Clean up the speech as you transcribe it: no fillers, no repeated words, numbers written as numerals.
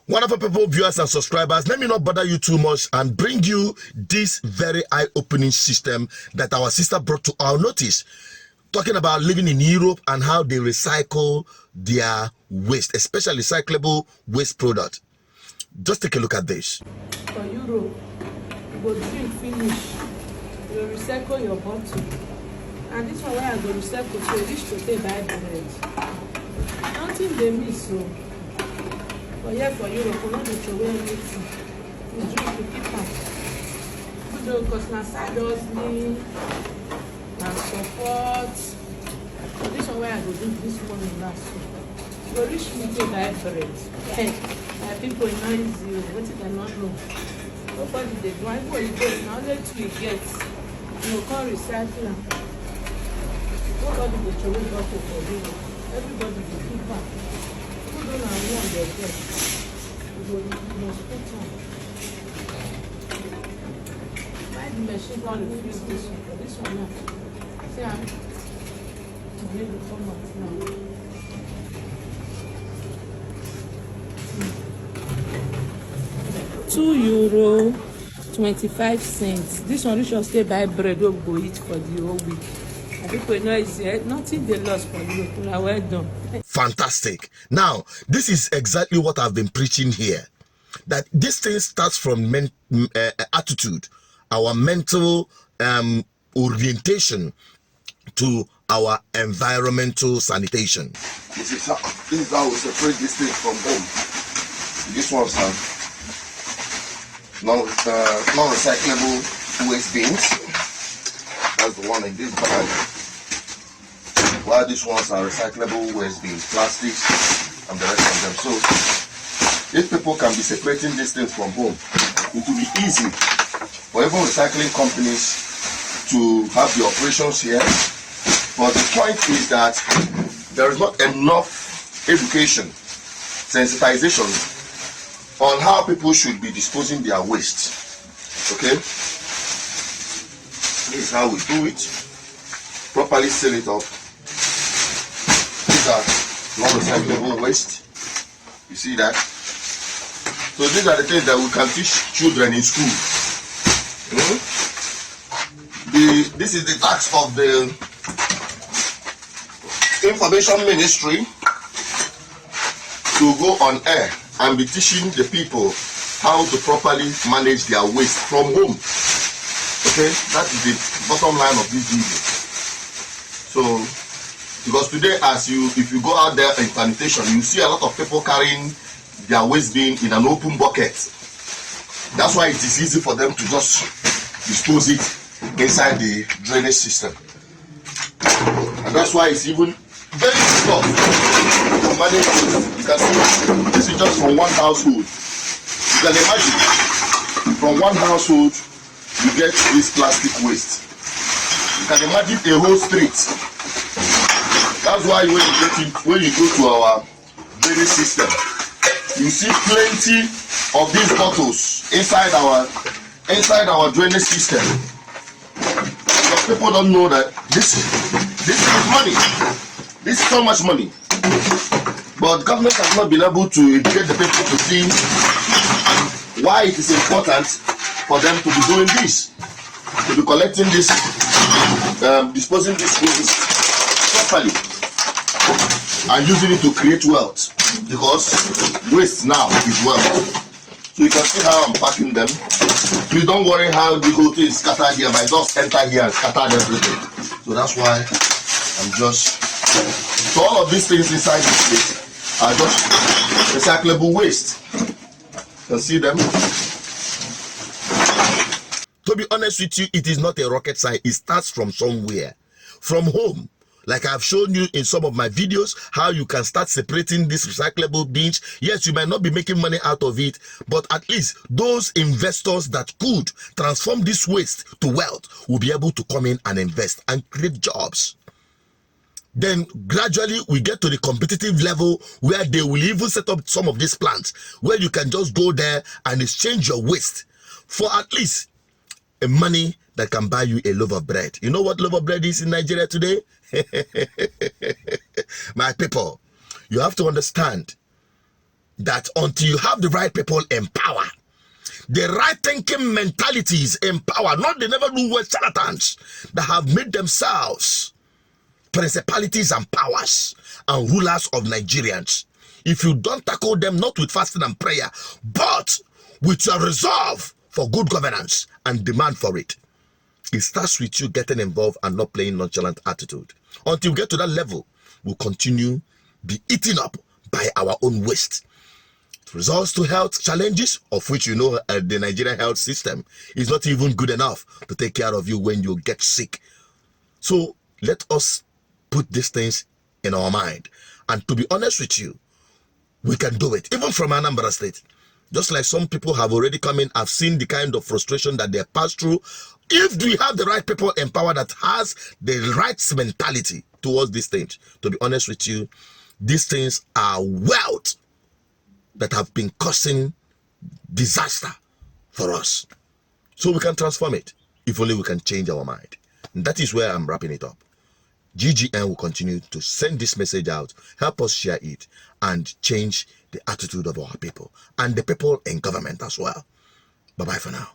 Wonderful people, viewers and subscribers, let me not bother you too much and bring you this very eye-opening system that our sister brought to our notice, talking about living in Europe and how they recycle their waste, especially recyclable waste product. Just take a look at this. For Europe, you go drink finish, you go recycle your bottle, and this one where I go recycle so you reach to pay buy bread. Nothing they miss so. But here for Europe, we not dey throw away anything. We drink to keep am. Good though, because na side hustling, na support. So this one where I go drink this morning last week. You go reach me to buy bread. Hey, my people e no easy o. Wetin dem no know. Nobody dey do. Even when you go, na only two you get. You go come recycle am. Nobody dey throw away bottle for Europe. Everybody dey keep am. You must put on. Why the machine don't refuse this one? For this one now. See how to make it come out now. €2.25. This one you should stay buy bread or go eat for the whole week. I think we know it's nothing they lost for you. Well done. Fantastic. Now, this is exactly what I've been preaching here. That this thing starts from attitude, our mental orientation to our environmental sanitation. This is how we separate this thing from home. This one's non-recyclable waste bins. That's the one in this bag. While these ones are recyclable waste bins, plastics, and the rest of them. So, if people can be separating these things from home, it will be easy for even recycling companies to have the operations here. But the point is that there is not enough education, sensitization on how people should be disposing their waste. Okay? This is how we do it. Properly seal it up. These are non-recyclable waste. You see that? So these are the things that we can teach children in school. This is the task of the Information Ministry to go on air and be teaching the people how to properly manage their waste from home. Okay, that is the bottom line of this video. So, because today, if you go out there in sanitation, you see a lot of people carrying their waste bin in an open bucket. That's why it is easy for them to just dispose it inside the drainage system. And that's why it's even very difficult to manage this. You can see this is just from one household. You can imagine from one household you get this plastic waste. You can imagine a whole street. That's why when you go to our drainage system, you see plenty of these bottles inside our drainage system. Because people don't know that this is money. This is so much money. But government has not been able to educate the people to see why it is important for them to be doing this, to be collecting this, disposing this waste properly, and using it to create wealth. Because waste now is wealth. So you can see how I'm packing them. Please don't worry how the whole thing is scattered here. I just enter here and scattered everything. So that's why I'm just. So all of these things inside this plate are just recyclable waste. You can see them. To be honest with you, it is not a rocket science. It starts from somewhere, from home. Like I've shown you in some of my videos, how you can start separating this recyclable bins. Yes, you might not be making money out of it, but at least those investors that could transform this waste to wealth will be able to come in and invest and create jobs. Then gradually we get to the competitive level where they will even set up some of these plants where you can just go there and exchange your waste for at least a money that can buy you a loaf of bread. You know what loaf of bread is in Nigeria today? My people, you have to understand that until you have the right people in power, the right thinking mentalities in power, not the never do well charlatans that have made themselves principalities and powers and rulers of Nigerians. If you don't tackle them, not with fasting and prayer, but with your resolve for good governance and demand for it, it starts with you getting involved and not playing nonchalant attitude. Until we get to that level, we'll continue be eaten up by our own waste. It results to health challenges, of which you know the Nigerian health system is not even good enough to take care of you when you get sick. So let us put these things in our mind. And to be honest with you, we can do it, even from Anambra State. Just like some people have already come in, I've seen the kind of frustration that they pass through. If we have the right people in power that has the right mentality towards these things, to be honest with you, these things are wealth that have been causing disaster for us. So we can transform it, if only we can change our mind. And that is where I'm wrapping it up. GGN will continue to send this message out, help us share it, and change the attitude of our people and the people in government as well. Bye-bye for now.